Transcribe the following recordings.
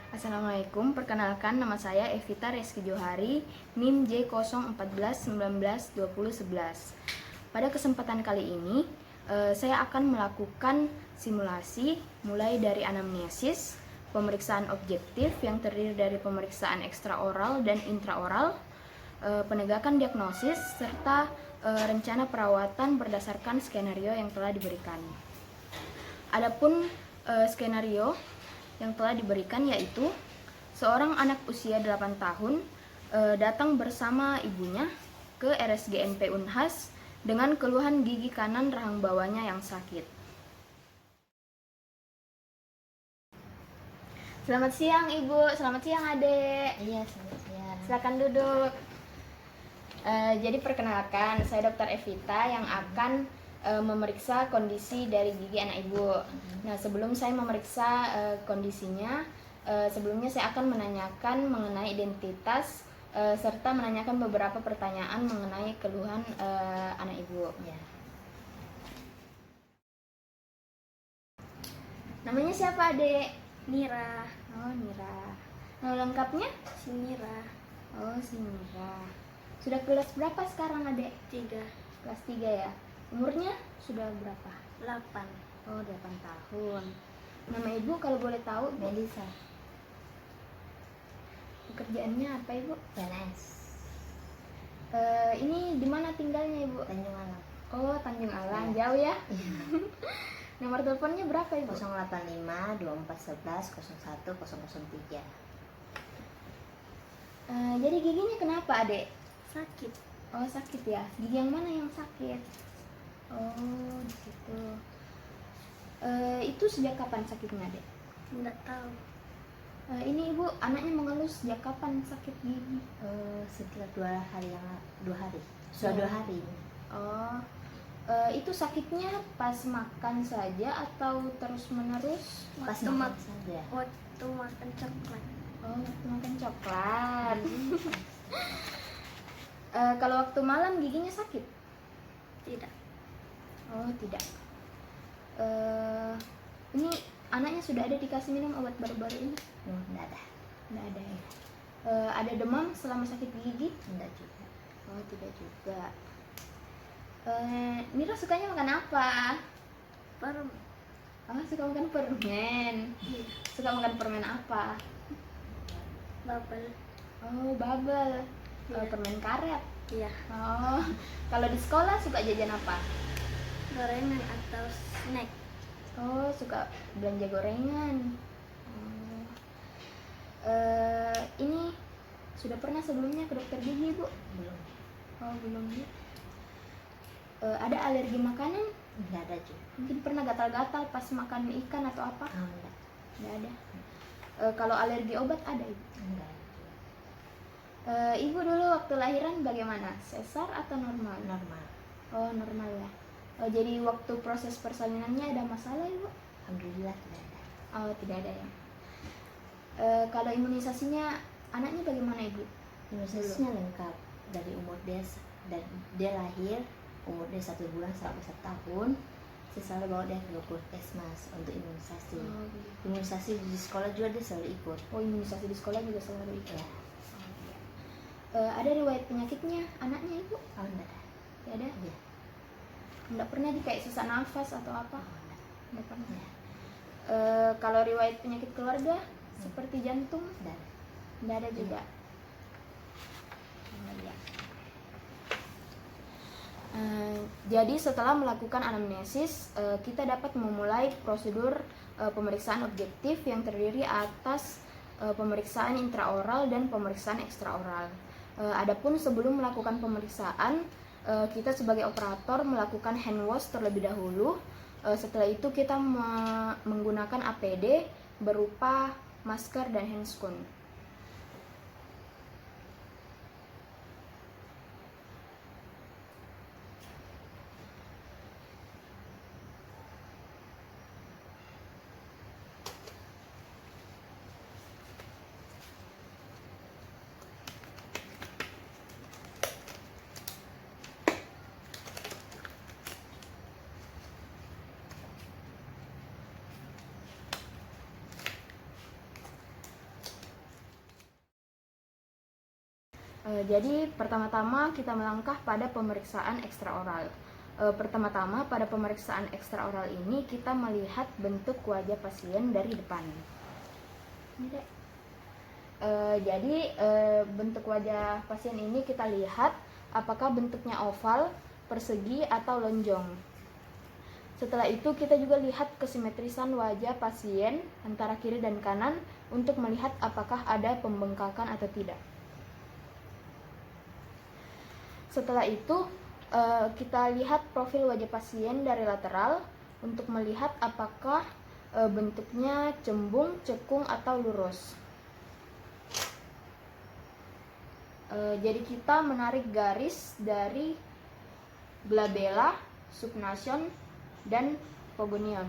Assalamualaikum, perkenalkan nama saya Evita Reski Johari, NIM J014192011. Pada kesempatan kali ini, saya akan melakukan simulasi mulai dari anamnesis, pemeriksaan objektif yang terdiri dari pemeriksaan ekstraoral dan intraoral, penegakan diagnosis, serta rencana perawatan berdasarkan skenario yang telah diberikan. Adapun skenario yang telah diberikan yaitu seorang anak usia 8 tahun datang bersama ibunya ke RSGMP Unhas dengan keluhan gigi kanan rahang bawahnya yang sakit. Selamat siang Ibu, selamat siang Adek. Iya, selamat siang. Silakan duduk. Jadi perkenalkan, saya Dr. Evita yang akan memeriksa kondisi dari gigi anak ibu. Nah, sebelum saya memeriksa kondisinya, sebelumnya saya akan menanyakan mengenai identitas serta menanyakan beberapa pertanyaan mengenai keluhan anak ibu. Ya. Namanya siapa, Adek? Nira. Oh, Nira. Nama lengkapnya? Si Nira. Oh, si Nira. Sudah kelas berapa sekarang, Adek? 3. Kelas 3 ya. Umurnya sudah berapa? 8. Oh, 8 tahun. Nama ibu kalau boleh tahu? Melisa. Pekerjaannya apa ibu? PNS. Ini di mana tinggalnya ibu? Tanjung Alam. Oh, Tanjung Alang. Iya. Jauh ya? Iya. Nomor teleponnya berapa ibu? 085 2411 01 003. Jadi giginya kenapa adek? Sakit. Oh, sakit ya. Gigi yang mana yang sakit? Oh, di situ. Itu sejak kapan sakitnya adek? Enggak tahu. Ini ibu anaknya mengeluh sejak kapan sakit gigi? Setelah 2 hari. Sudah 2 hari. Oh, itu sakitnya pas makan saja atau terus menerus? Pas makan saja. Waktu makan coklat. Oh, waktu makan coklat. Kalau waktu malam giginya sakit? Tidak. Oh, tidak. Ini anaknya sudah ada dikasih minum obat baru-baru ini? Enggak ada. Tidak ada ya. Ada demam selama sakit gigi? Enggak juga. Oh, tidak juga. Mira sukanya makan apa? Perm. Oh, suka makan permen. Iya. Suka makan permen apa? Bubble. Oh, bubble. Iya. Permen karet. Iya. Oh, kalau di sekolah suka jajan apa? Gorengan atau snack. Oh, suka belanja gorengan. Oh. Ini sudah pernah sebelumnya ke dokter gigi, Bu? Belum. Oh, belum ya. Ada alergi makanan? Enggak ada juga. Mungkin pernah gatal-gatal pas makan ikan atau apa? Oh, enggak. Nggak ada. Kalau alergi obat ada, Ibu? Enggak. Ibu dulu waktu lahiran bagaimana? Sesar atau normal? Normal. Oh, normal ya. Jadi waktu proses persalinannya ada masalah, Ibu? Alhamdulillah tidak ada. Oh, tidak ada ya. Kalau imunisasinya anaknya bagaimana, Ibu? Imunisasinya lengkap dari umur dia dan dia lahir umur dia 1 bulan sampai 1 tahun. Saya selalu bawa dia ke puskesmas untuk imunisasi. Oh, gitu. Imunisasi di sekolah juga dia selalu ikut. Oh, imunisasi di sekolah juga selalu ikut. Ya. Oh, iya. Ada riwayat penyakitnya anaknya, Ibu? Oh, enggak ada. Tidak ada? Iya. Enggak pernah kayak sesak nafas atau apa? Oh, enggak. Enggak pernah. Ya. Kalau riwayat penyakit keluarga seperti jantung, Enggak ada. enggak ada juga. Oh, iya. Jadi setelah melakukan anamnesis, kita dapat memulai prosedur pemeriksaan objektif yang terdiri atas pemeriksaan intraoral dan pemeriksaan ekstraoral. Adapun sebelum melakukan pemeriksaan, kita sebagai operator melakukan hand wash terlebih dahulu. Setelah itu kita menggunakan APD berupa masker dan handscoon. Jadi pertama-tama kita melangkah pada pemeriksaan ekstraoral. Pertama-tama pada pemeriksaan ekstraoral ini kita melihat bentuk wajah pasien dari depan. Jadi bentuk wajah pasien ini kita lihat apakah bentuknya oval, persegi, atau lonjong. Setelah itu kita juga lihat kesimetrisan wajah pasien antara kiri dan kanan untuk melihat apakah ada pembengkakan atau tidak. Setelah itu kita lihat profil wajah pasien dari lateral untuk melihat apakah bentuknya cembung, cekung, atau lurus. Jadi kita menarik garis dari glabella, subnasion, dan pogonion.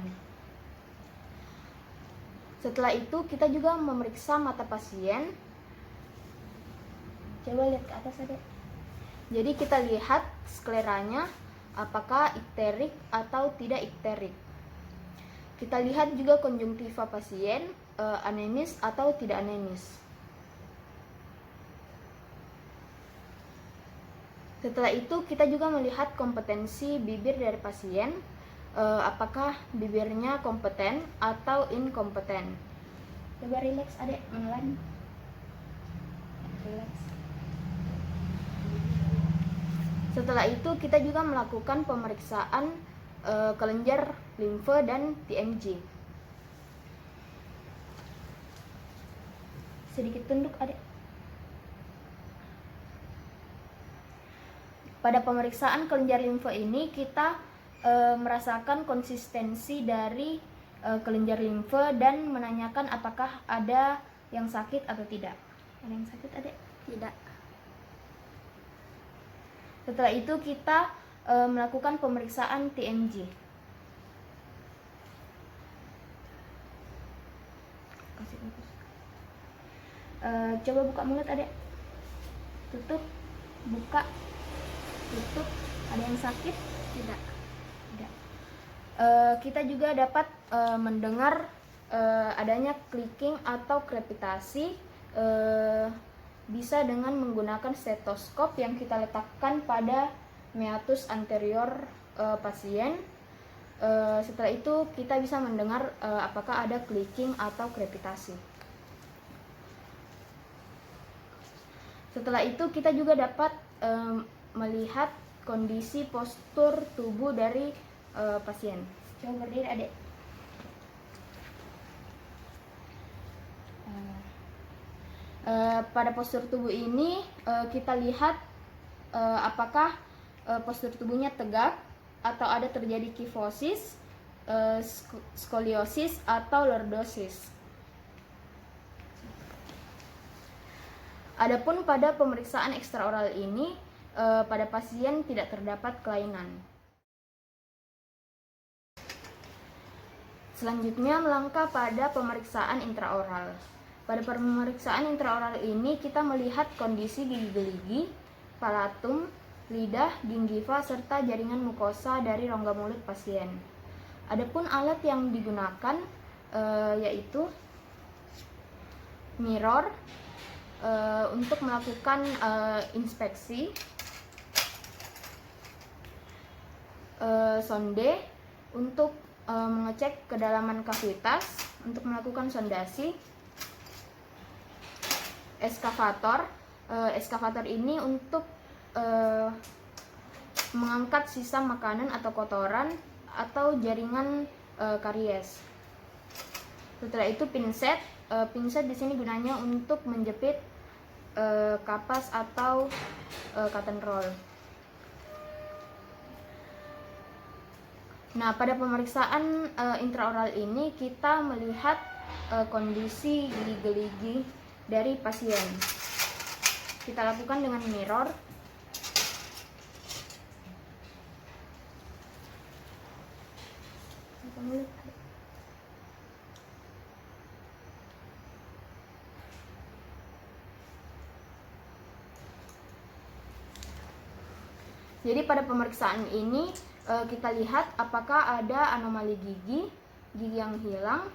Setelah itu kita juga memeriksa mata pasien. Coba lihat ke atas aja. Jadi kita lihat skleranya apakah ikterik atau tidak ikterik. Kita lihat juga konjungtiva pasien, anemis atau tidak anemis. Setelah itu kita juga melihat kompetensi bibir dari pasien, apakah bibirnya kompeten atau inkompeten. Coba relax adek, menelan. Relax. Setelah itu kita juga melakukan pemeriksaan kelenjar limfe dan TMJ. Sedikit tunduk adek. Pada pemeriksaan kelenjar limfe ini kita merasakan konsistensi dari kelenjar limfe dan menanyakan apakah ada yang sakit atau tidak. Ada yang sakit adek? Tidak. Setelah itu kita melakukan pemeriksaan TMJ. Coba buka mulut adek. Tutup, buka, tutup. Ada yang sakit? Tidak. Tidak. Kita juga dapat mendengar adanya clicking atau krepitasi, bisa dengan menggunakan stetoskop yang kita letakkan pada meatus anterior pasien. Setelah itu kita bisa mendengar apakah ada clicking atau krepitasi. Setelah itu kita juga dapat melihat kondisi postur tubuh dari pasien. Coba berdiri adek. Pada postur tubuh ini kita lihat apakah postur tubuhnya tegak atau ada terjadi kifosis, skoliosis, atau lordosis. Adapun pada pemeriksaan ekstraoral ini pada pasien tidak terdapat kelainan. Selanjutnya melangkah pada pemeriksaan intraoral. Pada pemeriksaan intraoral ini kita melihat kondisi gigi geligi, palatum, lidah, gingiva, serta jaringan mukosa dari rongga mulut pasien. Adapun alat yang digunakan yaitu mirror untuk melakukan inspeksi, sonde untuk mengecek kedalaman kavitas untuk melakukan sondasi, eskavator. Eskavator ini untuk mengangkat sisa makanan atau kotoran atau jaringan karies. Setelah itu pinset. Pinset di sini gunanya untuk menjepit kapas atau cotton roll. Nah, pada pemeriksaan intraoral ini kita melihat kondisi gigi-geligi dari pasien. Kita lakukan dengan mirror. Jadi pada pemeriksaan ini kita lihat apakah ada anomali gigi yang hilang,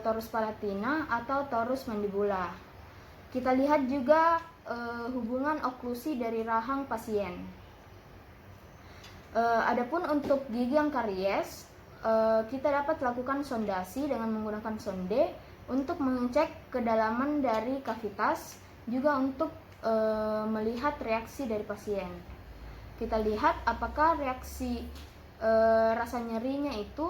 torus palatina atau torus mandibula. Kita lihat juga hubungan oklusi dari rahang pasien. Adapun untuk gigi yang karies, kita dapat lakukan sondasi dengan menggunakan sonde untuk mengecek kedalaman dari kavitas, juga untuk melihat reaksi dari pasien. Kita lihat apakah reaksi rasa nyerinya itu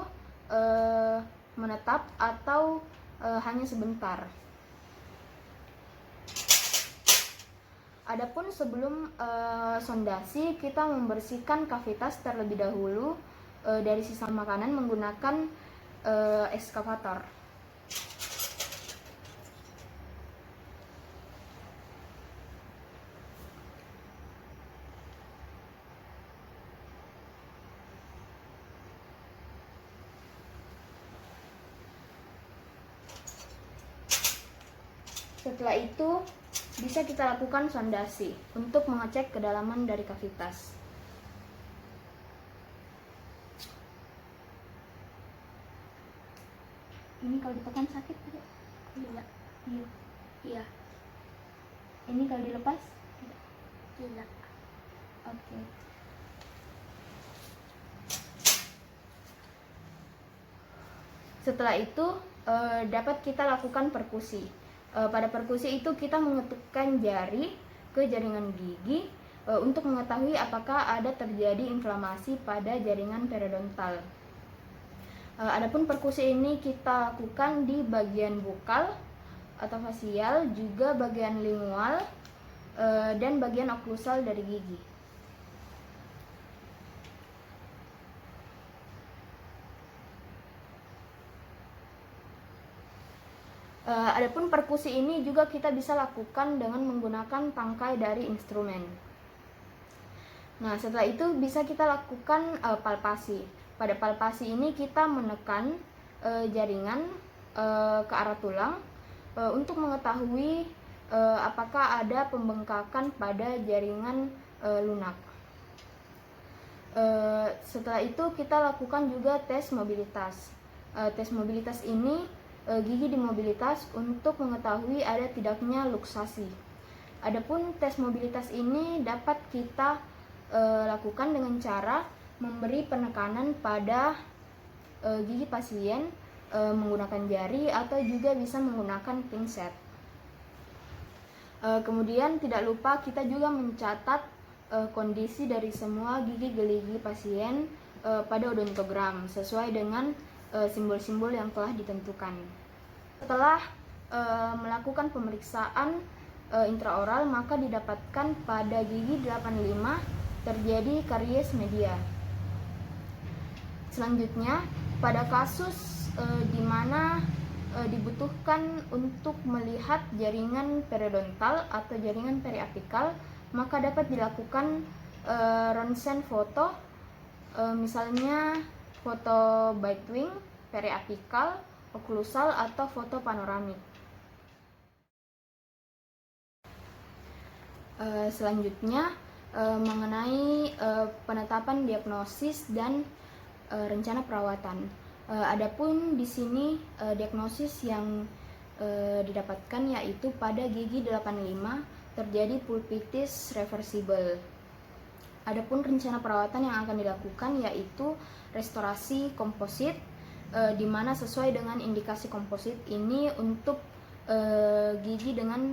menetap atau hanya sebentar. Adapun sebelum sondasi, kita membersihkan kavitas terlebih dahulu dari sisa makanan menggunakan ekskavator. Setelah itu, bisa kita lakukan sondasi untuk mengecek kedalaman dari kavitas. Ini kalau ditekan sakit tidak? Tidak. Iya. Iya. Ini kalau dilepas? Tidak. Tidak. Oke. Setelah itu dapat kita lakukan perkusi. Pada perkusi itu kita mengetukkan jari ke jaringan gigi untuk mengetahui apakah ada terjadi inflamasi pada jaringan periodontal. Adapun perkusi ini kita lakukan di bagian bukal atau fasial, juga bagian lingual dan bagian oklusal dari gigi. Adapun perkusi ini juga kita bisa lakukan dengan menggunakan tangkai dari instrumen. Nah, setelah itu bisa kita lakukan palpasi. Pada palpasi ini kita menekan jaringan ke arah tulang untuk mengetahui apakah ada pembengkakan pada jaringan lunak. Setelah itu kita lakukan juga tes mobilitas. Tes mobilitas ini gigi dimobilitas untuk mengetahui ada tidaknya luksasi. Adapun tes mobilitas ini dapat kita lakukan dengan cara memberi penekanan pada gigi pasien menggunakan jari atau juga bisa menggunakan pinset. Kemudian tidak lupa kita juga mencatat kondisi dari semua gigi gerigi pasien pada odontogram sesuai dengan simbol-simbol yang telah ditentukan. Setelah melakukan pemeriksaan intraoral, maka didapatkan pada gigi 85 terjadi karies media. Selanjutnya, pada kasus di mana dibutuhkan untuk melihat jaringan periodontal atau jaringan periapikal, maka dapat dilakukan ronsen foto, misalnya foto bite wing, periapikal, oklusal, atau foto panoramik. Selanjutnya mengenai penetapan diagnosis dan rencana perawatan. Adapun di sini diagnosis yang didapatkan yaitu pada gigi 85 terjadi pulpitis reversible. Adapun rencana perawatan yang akan dilakukan yaitu restorasi komposit, di mana sesuai dengan indikasi komposit ini untuk gigi dengan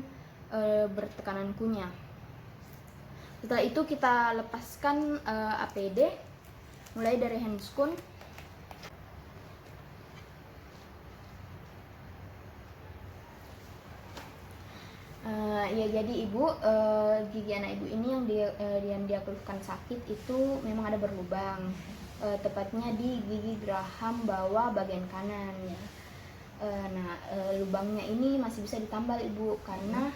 bertekanan kunyah. Setelah itu kita lepaskan APD mulai dari handscoon. Ya, jadi ibu, gigi anak ibu ini yang dia keluhkan sakit itu memang ada berlubang, tepatnya di gigi geraham bawah bagian kanan ya. Lubangnya ini masih bisa ditambal ibu karena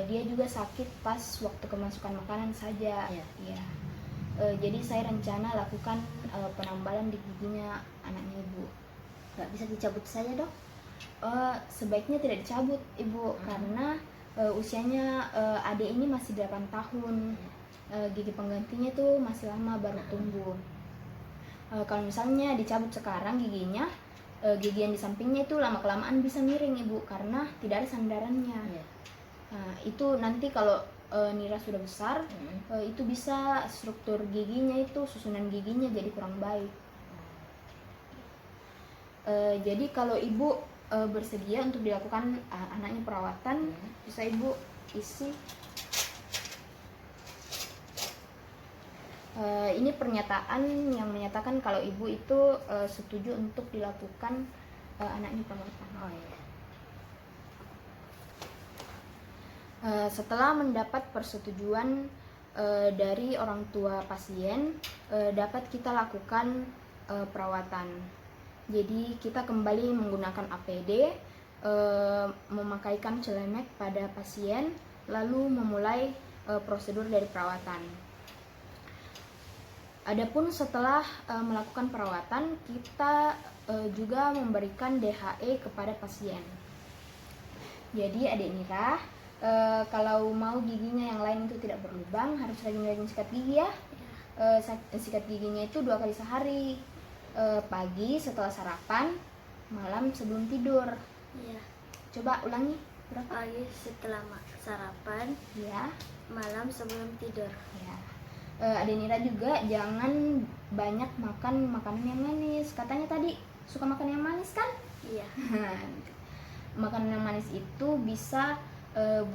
dia juga sakit pas waktu kemasukan makanan saja. Ya. Jadi saya rencana lakukan penambalan di giginya anaknya ibu. Nggak bisa dicabut saja dok? Sebaiknya tidak dicabut ibu, karena usianya adik ini masih 8 tahun. Gigi penggantinya tuh masih lama baru tumbuh. Kalau misalnya dicabut sekarang giginya, gigi yang di sampingnya itu lama-kelamaan bisa miring Ibu karena tidak ada sandarannya. Iya. Nah, itu nanti kalau nira sudah besar, itu bisa struktur giginya itu, susunan giginya jadi kurang baik. Jadi kalau Ibu bersedia untuk dilakukan anaknya perawatan, bisa Ibu isi. Ini pernyataan yang menyatakan kalau Ibu itu setuju untuk dilakukan anaknya perawatan. Oh iya. Setelah mendapat persetujuan dari orang tua pasien, dapat kita lakukan perawatan. Jadi kita kembali menggunakan APD, memakaikan celemek pada pasien, lalu memulai prosedur dari perawatan. Adapun setelah melakukan perawatan, kita juga memberikan DHE kepada pasien. Jadi adik Nira, kalau mau giginya yang lain itu tidak berlubang, harus rajin-rajin sikat gigi ya. Sikat giginya itu 2 kali sehari, pagi setelah sarapan, malam sebelum tidur. Iya. Coba ulangi berapa? Pagi setelah sarapan, Ya, malam sebelum tidur. ya. Adik Nira juga jangan banyak makan makanan yang manis. Katanya tadi suka makan yang manis kan? Iya. Makanan yang manis itu bisa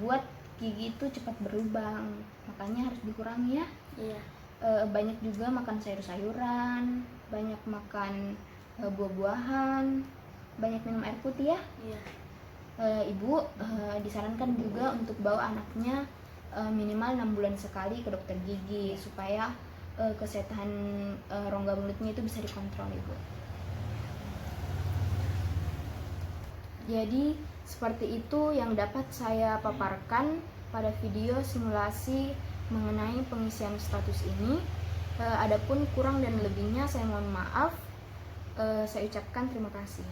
buat gigi itu cepat berlubang, makanya harus dikurangi ya. Iya. Banyak juga makan sayur-sayuran, banyak makan buah-buahan, banyak minum air putih ya. Iya. Ibu disarankan juga untuk bawa anaknya minimal 6 bulan sekali ke dokter gigi supaya kesehatan rongga mulutnya itu bisa dikontrol Ibu. Jadi seperti itu yang dapat saya paparkan pada video simulasi mengenai pengisian status ini. Adapun kurang dan lebihnya saya mohon maaf. Saya ucapkan terima kasih.